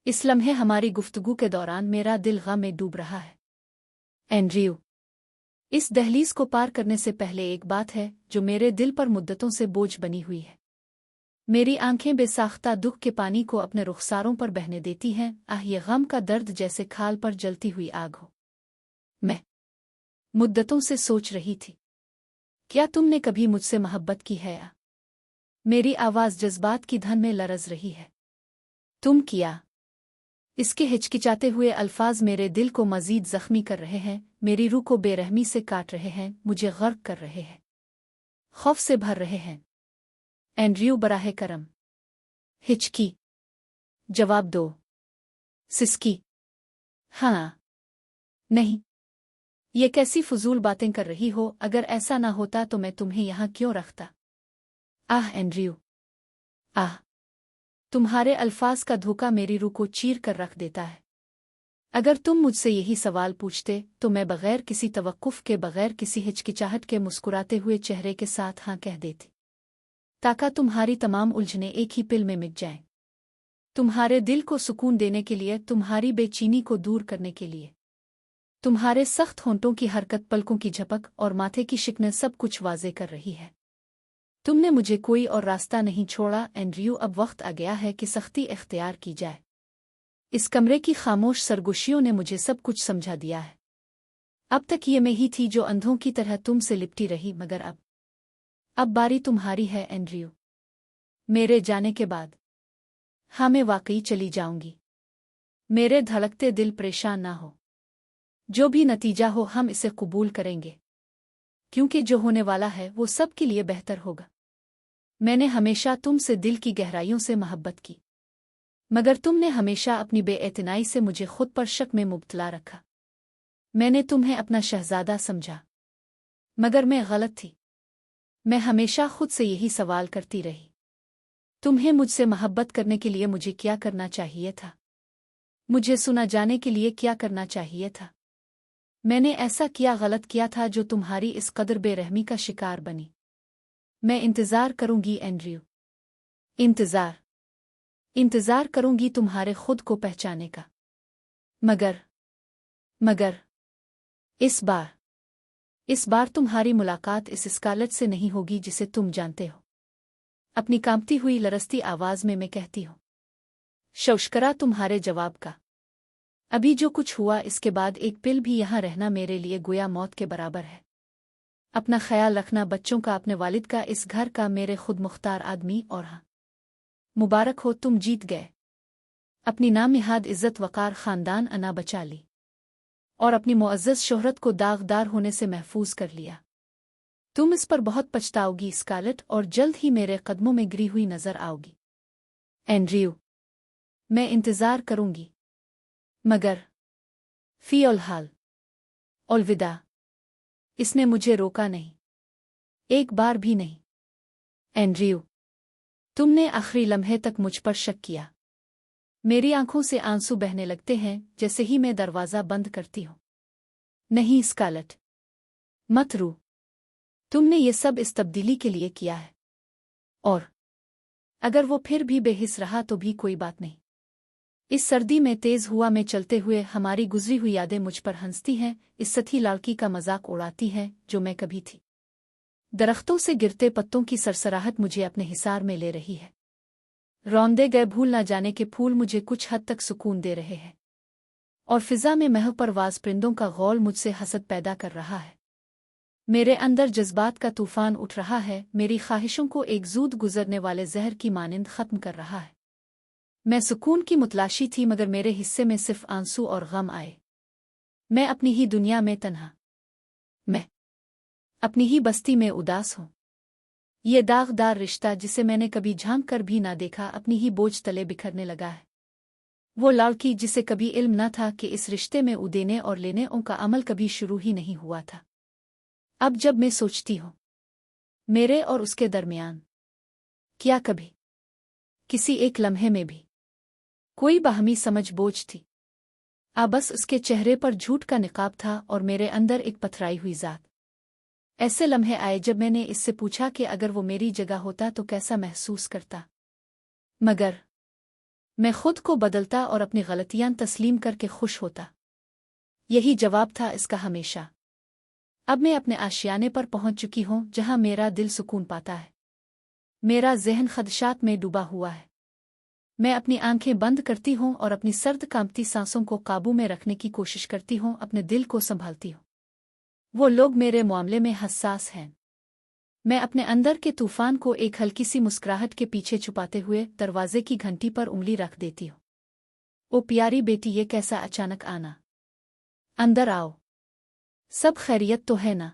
इस लम्हे हमारी गुफ्तगू के दौरान मेरा दिल गम में डूब रहा है। एंड्रयू, इस दहलीज को पार करने से पहले एक बात है जो मेरे दिल पर मुद्दतों से बोझ बनी हुई है। मेरी आंखें बेसाख्ता दुख के पानी को अपने रुखसारों पर बहने देती हैं। ये गम का दर्द जैसे खाल पर जलती हुई आग हो। मैं मुद्दतों से सोच रही थी, क्या तुमने कभी मुझसे मोहब्बत की है? मेरी आवाज़ जज्बात की धन में लरज रही है। तुम किया? इसके हिचकिचाते हुए अल्फाज मेरे दिल को मजीद जख्मी कर रहे हैं, मेरी रूह को बेरहमी से काट रहे हैं, मुझे गर्क कर रहे हैं, खौफ से भर रहे हैं। एंड्रयू, बराहे करम। हिचकी। जवाब दो। सिसकी। हाँ। नहीं। ये कैसी फजूल बातें कर रही हो? अगर ऐसा ना होता तो मैं तुम्हें यहाँ क्यों रखता? आह एंड्रयू, आह। तुम्हारे अल्फाज का धोखा मेरी रूह को चीर कर रख देता है। अगर तुम मुझसे यही सवाल पूछते तो मैं बगैर किसी तवक्कुफ के, बगैर किसी हिचकिचाहट के मुस्कुराते हुए चेहरे के साथ हाँ कह देती, ताकि तुम्हारी तमाम उलझने एक ही पिल में मिट जाएं। तुम्हारे दिल को सुकून देने के लिए, तुम्हारी बेचैनी को दूर करने के लिए। तुम्हारे सख्त होंठों की हरकत, पलकों की झपक और माथे की शिकन सब कुछ वाजे कर रही है। तुमने मुझे कोई और रास्ता नहीं छोड़ा एंड्रयू। अब वक्त आ गया है कि सख्ती इख्तियार की जाए। इस कमरे की खामोश सरगोशियों ने मुझे सब कुछ समझा दिया है। अब तक ये मैं ही थी जो अंधों की तरह तुमसे लिपटी रही, मगर अब बारी तुम्हारी है एंड्रयू। मेरे जाने के बाद हाँ, मैं वाकई चली जाऊंगी। मेरे धड़कते दिल परेशान ना हो। जो भी नतीजा हो हम इसे कबूल करेंगे, क्योंकि जो होने वाला है वो सब के लिए बेहतर होगा। मैंने हमेशा तुमसे दिल की गहराइयों से मोहब्बत की, मगर तुमने हमेशा अपनी बेएतनाई से मुझे खुद पर शक में मुब्तला रखा। मैंने तुम्हें अपना शहजादा समझा, मगर मैं गलत थी। मैं हमेशा खुद से यही सवाल करती रही, तुम्हें मुझसे मोहब्बत करने के लिए मुझे क्या करना चाहिए था? मुझे सुना जाने के लिए क्या करना चाहिए था? मैंने ऐसा क्या गलत किया था जो तुम्हारी इस कदर बेरहमी का शिकार बनी? मैं इंतज़ार करूंगी एंड्रयू, इंतज़ार करूंगी तुम्हारे खुद को पहचाने का। मगर इस बार तुम्हारी मुलाकात इस स्कारलेट से नहीं होगी जिसे तुम जानते हो। अपनी कांपती हुई लरसती आवाज में मैं कहती हूँ, शौशकरा तुम्हारे जवाब का। अभी जो कुछ हुआ इसके बाद एक पिल भी यहाँ रहना मेरे लिए गोया मौत के बराबर है। अपना ख्याल रखना, बच्चों का, अपने वालिद का, इस घर का, मेरे खुद मुख्तार आदमी। और हाँ, मुबारक हो, तुम जीत गए। अपनी नामिहाद इज्जत वकार खानदान अना बचा ली और अपनी मुअज़्ज़ज़ शोहरत को दागदार होने से महफूज कर लिया। तुम इस पर बहुत पछताओगी स्कारलेट, और जल्द ही मेरे कदमों में गिरी हुई नजर आओगी। एंड्रयू, मैं इंतजार करूंगी, मगर फी अल हाल अलविदा। इसने मुझे रोका नहीं, एक बार भी नहीं। एंड्रयू, तुमने आखिरी लम्हे तक मुझ पर शक किया। मेरी आंखों से आंसू बहने लगते हैं जैसे ही मैं दरवाज़ा बंद करती हूँ। नहीं स्कारलेट, मत रो। तुमने ये सब इस तब्दीली के लिए किया है, और अगर वो फिर भी बेहिस रहा तो भी कोई बात नहीं। इस सर्दी में तेज हुआ में चलते हुए हमारी गुजरी हुई यादें मुझ पर हंसती हैं, इस सथी लड़की का मजाक उड़ाती हैं जो मैं कभी थी। दरख्तों से गिरते पत्तों की सरसराहट मुझे अपने हिसार में ले रही है। रौंदे गए भूल न जाने के फूल मुझे कुछ हद तक सुकून दे रहे हैं, और फिजा में महव परवाज परिंदों का गौल मुझसे हसद पैदा कर रहा है। मेरे अंदर जज्बात का तूफान उठ रहा है, मेरी ख्वाहिशों को एक जूद गुजरने वाले जहर की मानिंद खत्म कर रहा है। मैं सुकून की मुतलाशी थी, मगर मेरे हिस्से में सिर्फ आंसू और गम आए। मैं अपनी ही दुनिया में तन्हा, मैं अपनी ही बस्ती में उदास हूँ। ये दागदार रिश्ता जिसे मैंने कभी झांक कर भी ना देखा, अपनी ही बोझ तले बिखरने लगा है। वो लड़की जिसे कभी इल्म न था कि इस रिश्ते में देने और लेने का अमल कभी शुरू ही नहीं हुआ था। अब जब मैं सोचती हूँ, मेरे और उसके दरमियान क्या कभी किसी एक लम्हे में भी कोई बाहमी समझ बोझ थी? बस उसके चेहरे पर झूठ का निकाब था और मेरे अंदर एक पथराई हुई जात। ऐसे लम्हे आए जब मैंने इससे पूछा कि अगर वो मेरी जगह होता तो कैसा महसूस करता, मगर मैं खुद को बदलता और अपनी गलतियां तस्लीम करके खुश होता। यही जवाब था इसका हमेशा। अब मैं अपने आशियाने पर पहुंच चुकी हूं जहां मेरा दिल सुकून पाता है। मेरा ज़हन खदशात में डूबा हुआ है। मैं अपनी आंखें बंद करती हूं और अपनी सर्द कांपती सांसों को काबू में रखने की कोशिश करती हूं, अपने दिल को संभालती हूं। वो लोग मेरे मामले में हसास हैं। मैं अपने अंदर के तूफान को एक हल्की सी मुस्कुराहट के पीछे छुपाते हुए दरवाजे की घंटी पर उंगली रख देती हूँ। ओ प्यारी बेटी, ये कैसा अचानक आना? अंदर आओ। सब खैरियत तो है ना?